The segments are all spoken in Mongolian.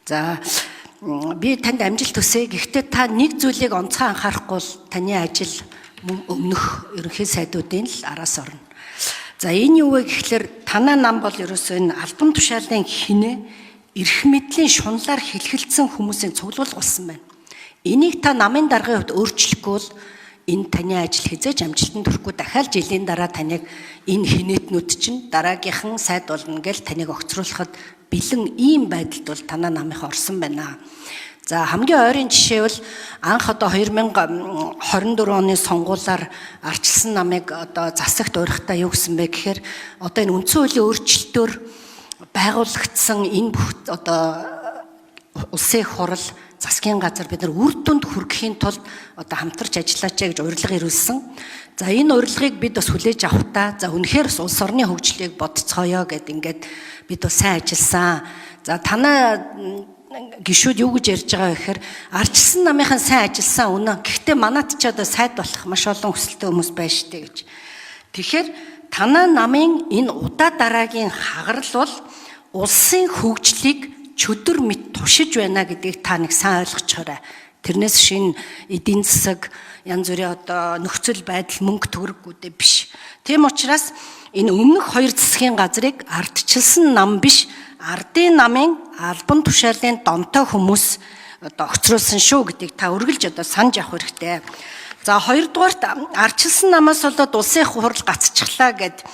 За би танд амжилт хүсье. Гэхдээ та нэг зүйлийг онцгой анхаарахгүй бол таны ажил өмнөх ерөнхий сайдуудын л араас орно. За энэ юу вэ гэхэлэр танаа нам бол ерөөсөө энэ албан тушаалын хинэ эрх мэдлийн шунлаар хэлхэлцсэн хүмүүсийн цуглуулга болсон байна. Энийг та намын даргын хувьд өөрчлөхгүй бол энэ таны ажил хязгаарч амжилтанд хүрэхгүй дахиад жилийн дараа таныг энэ хинэтнүүд чинь дараагийнхан сайд болно гэж таныг огцруулахад бэлэн ийм байдалд бол танаа намынхаа орсон байна. За хамгийн ойрын жишээ бол анх одоо 2024 оны сонгуулиар арчилсан намыг одоо засагт урихтаа юу гэсэн бэ гэхээр одоо энэ үндсэн хуулийн өөрчлөлтөөр байгуулагдсан энэ бүх одоо улсын хурал засгийн газар бид нар үр дүнд хүрэхийн тулд одоо хамтарч ажиллаач гэж урилга ирүүлсэн. За энэ урилгыг бид бас хүлээж авахтаа за үнэхээр улс орны хөгжлийг бодцгоё гэд ингээд бид бас сайн ажилласан. За танаа гишүүд юу гэж ярьж байгаа вэ гэхээр арчилсан намынхан сайн ажилласан үнэ. Гэхдээ манайд ч одоо сайд болох маш олон хүсэлтэй хүмүүс байна штэ гэж. Тэгэхээр танаа намын энэ удаа дараагийн хагарал бол улсын хөгжлийг чөдөр мэд тушиж байна гэдгийг та нэг сайн ойлгочихоорой. Тэрнээс шин эдийн засаг янз бүрийн одоо нөхцөл байдал мөнгө төгрөггүүдээ биш. Тийм учраас энэ өмнөх хоёр засгийн газрыг ардчилсан нам биш ардын намын албан тушаалын донтой хүмүүс одоо огцруулсан шүү гэдгийг та үргэлж одоо санаж авах хэрэгтэй. За хоёрдугаарт ардчилсан намаас болоод улсын хурал гацчихлаа гэд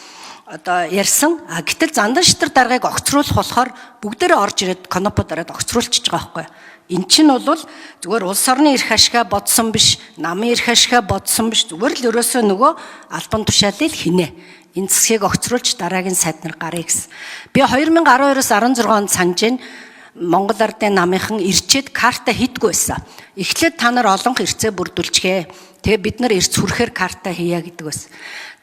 одоо ярьсан. Гэтэл зандан шитэр даргаыг огцруулах болохоор бүгдээрээ орж ирээд конопо дараад огцруулчихж байгаа байхгүй. Эн чинь бол зүгээр улс орны эрх ашгаа бодсон биш, намын эрх ашгаа бодсон биш, зүгээр л ерөөсөө нөгөө албан тушаалыг хийнэ. Энэ засгийг огцруулж дараагийн сайд нар гарыг гэсэн. Би 2012-оос 16 онд санаж байна. Монгол Ардын намынхан ирчээд карта хийдгүй байсан. Эхлээд та нар олон хэрэгцээ бүрдүүлчихээ. Тэгээ бид нар эрс хүрэхээр карта хийя гэдэг байсан.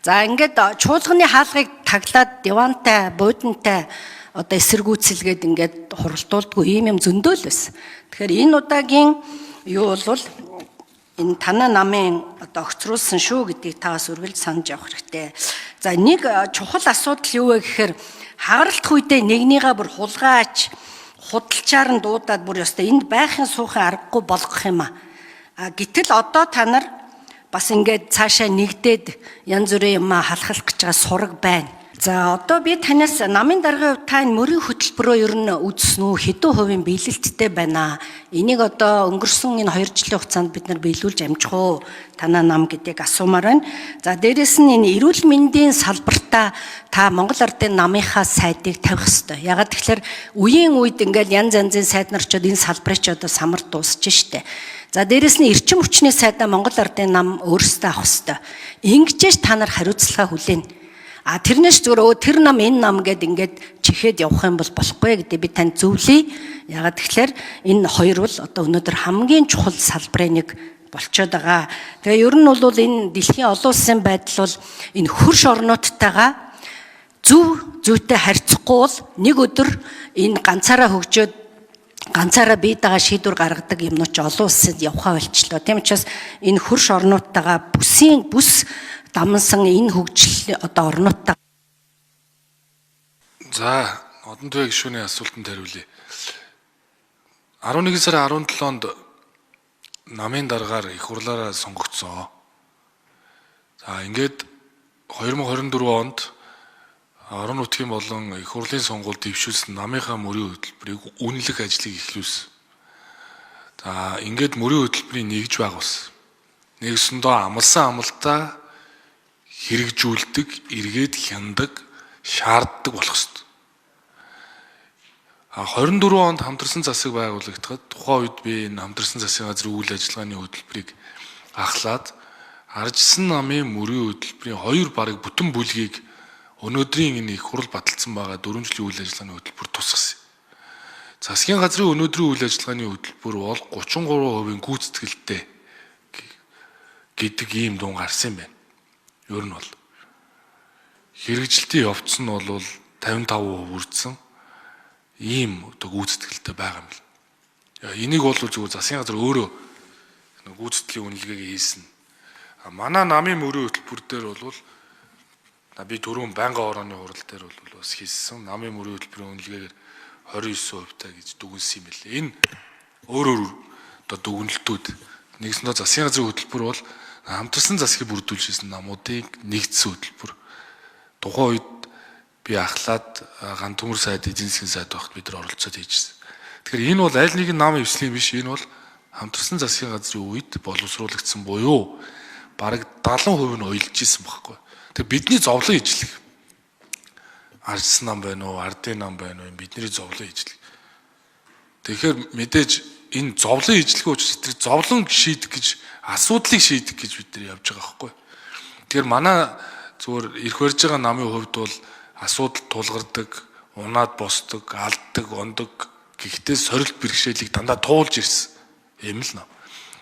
За ингээд чуулганы хаалгыг таглаад дивантай, буудантай одоо эсэргүүцэлгээд ингээд хуралдуулдгүй ийм юм зөндөөл байсан. Тэгэхээр энэ удаагийн юу бол энэ танаа намын одоо огцруулсан шүү гэдгийг та бас үргэлж санаж явах хэрэгтэй. За нэг чухал асуудал юу вэ гэхээр хагаралдах үедээ нэгнийгээ бүр хулгайч худалчаар нь дуудаад бүр ёстой энд байхын суухын аргагүй болгох юм а. Гэтэл одоо та нар бас ингээд цаашаа нэгдээд янз бүрийн юм халахлах гэж байгаа сураг байна. За одоо би танаас намын даргын хувьд та энэ мөрийн хөтөлбөрөө ер нь үзсэн үү? Хэдэн хувийн биелэлттэй байна? Энийг одоо өнгөрсөн энэ 2 жилийн хугацаанд бид нар биелүүлж амжих уу? Танаа нам гэдгийг асуумаар байна. За дээрэс нь энэ эрүүл мэндийн салбартаа та Монгол Ардын намынхаа сайдыг тавих ёстой. Ягаад тэгэхээр үеийн үед ингээд янз янзын сайд нар ч энэ салбарыг ч одоо самар дуусч штэ. За дээрэс нь эрчим хүчний сайдаа Монгол Ардын нам өөрсдөө авах ёстой. Ингэжээш та нар хариуцлага хүлээнэ. Тэрнээс зүгээр тэр нам энэ нам гэд ингээд чихээд явах юм бол болохгүй гэдэг би танд зөвлөе. Ягаад тэгэхээр энэ хоёр бол одоо өнөөдөр хамгийн чухал салбарын нэг болчиход байгаа. Тэгээ ер нь бол энэ дэлхийн олон улсын байдал бол энэ хөрш орнуудтайгаа зүйтэй харьцахгүй бол нэг өдөр энэ ганцаараа хөгжөөд ганцаараа бие дагаа шийдвэр гаргадаг юмнууд ч олон улсад явхаа болчлоо. Тийм учраас энэ хөрш орнуудтайгаа бүс дамсан энэ хөгжил одоо орнуудтай. За, одон төвийн гишүүний асуултанд хариулъя. 11 сарын 17-нд намын даргаар их хурлаараа сонгогдсон. За, ингээд 2024 онд орон нутгийн болон их хурлын сонгуульд дэвшүүлсэн намынхаа мөрийн хөтөлбөрийг үнэлэх ажлыг эхлүүлсэн. За, ингээд мөрийн хөтөлбөрийг нэгж байгуулсан. Нэгсэндөө амласан амлалтаа хэрэгжүүлдэг, эргээд хяндаг, шаарддаг болох ёстой. 24 онд хамтарсан засаг байгуулагдахад тухайн үед би энэ хамтарсан засгийн газрын үйл ажиллагааны хөтөлбөрийг ахлаад арчилсан намын мөрийн хөтөлбөрийн 2 бараг бүтэн бүлгийг өнөөдрийн энэ их хурал баталсан байгаа 4 жилийн үйл ажиллагааны хөтөлбөр тусгасан. Засгийн газрын өнөөдрийн үйл ажиллагааны хөтөлбөр бол 33% гүйцэтгэлтэй гэдэг ийм дуун гарсан юм байна. Ер нь бол хэрэгжилтийн явц нь бол 55% үрдсэн ийм одоо гүйцэтгэлтэй байгаа юм л. Энийг бол зөвхөн засгийн газар өөрөө гүйцэтгэлийн үнэлгээгээ хийсэн. Манай намын мөрийн хөтөлбөр дээр бол би түрүүн байнгын орооны хурал дээр бол бас хийсэн. Намын мөрийн хөтөлбөрийн үнэлгээгээр 29% гэж дүгнсэн юм лээ. Энэ өөр одоо дүгнэлтүүд нэгсэндээ засгийн газрын хөтөлбөр бол хамтарсан засгийг бүрдүүлж ирсэн намуудыг нэгдсэн хөтөлбөр. Тухайн үед би ахлаад ган төмөр сайд, эдийн засгийн сайд багт бид нар оролцоод хийжсэн. Тэгэхээр энэ бол аль нэгэн нам эвслийн биш, энэ бол хамтарсан засгийн газрын үед боловсруулагдсан буюу бараг 70% нь уялж исэн байхгүй. Тэгэхээр бидний зовлон ижлэг. Арс нам байна уу, ардын нам байна уу, бидний зовлон ижлэг. Тэгэхээр мэдээж энэ зовлон ижлэх учраас тэр зовлон шийдэх гэж, асуудлыг шийдэх гэж бид нар явж байгаа байхгүй. Тэгэхээр манай зүгээр ирэх барьж байгаа намын хувьд бол асуудал тулгардаг, унаад босдог, алддаг, ондог гэхдээ сорилт бэрхшээлийг дандаа туулж ирсэн юм л нам.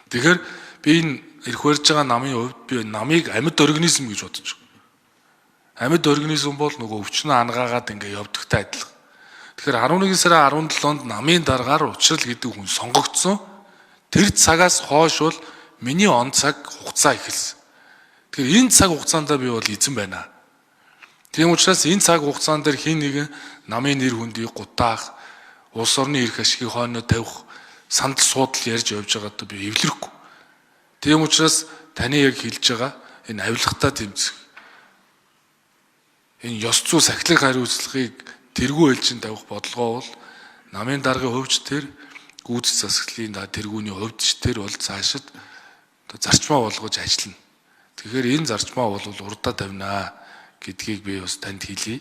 Тэгэхээр би энэ ирэх барьж байгаа намын хувьд би намыг амьд организм гэж бодож байгаа. Амьд организм бол нөгөө өвчнөө ангаагаад ингээ явдагтай адилхан. Тэгэхээр 11 сарын 17-нд намын дараагаар Учрал гэдэг хүн сонгогдсон. Тэр цагаас хойш бол миний он цаг хугацаа эхэлсэн. Тэгэхээр энэ цаг хугацаанд би бол эзэн байна. Тийм учраас энэ цаг хугацаан дээр хин нэгэн намын нэр хүндийг гутаах, улс орны эрх ашигыг хойноо тавих, сандал суудал ярьж явж байгаадаа би эвлэрэхгүй. Тийм учраас таны яг хэлж байгаа энэ авилгатай тэмцэх, энэ ёс зүй сахилгын хариуцлагыг тэргүй ээлжинд тавих бодлогоо бол намын даргын хувьч тэр гүйцэтгэх засаглалын тэргүүний хувьч тэр бол цаашид зарчмаа болгож ажиллана. Тэгэхээр энэ зарчмаа бол урдаа тавина гэдгийг би бас танд хэлье.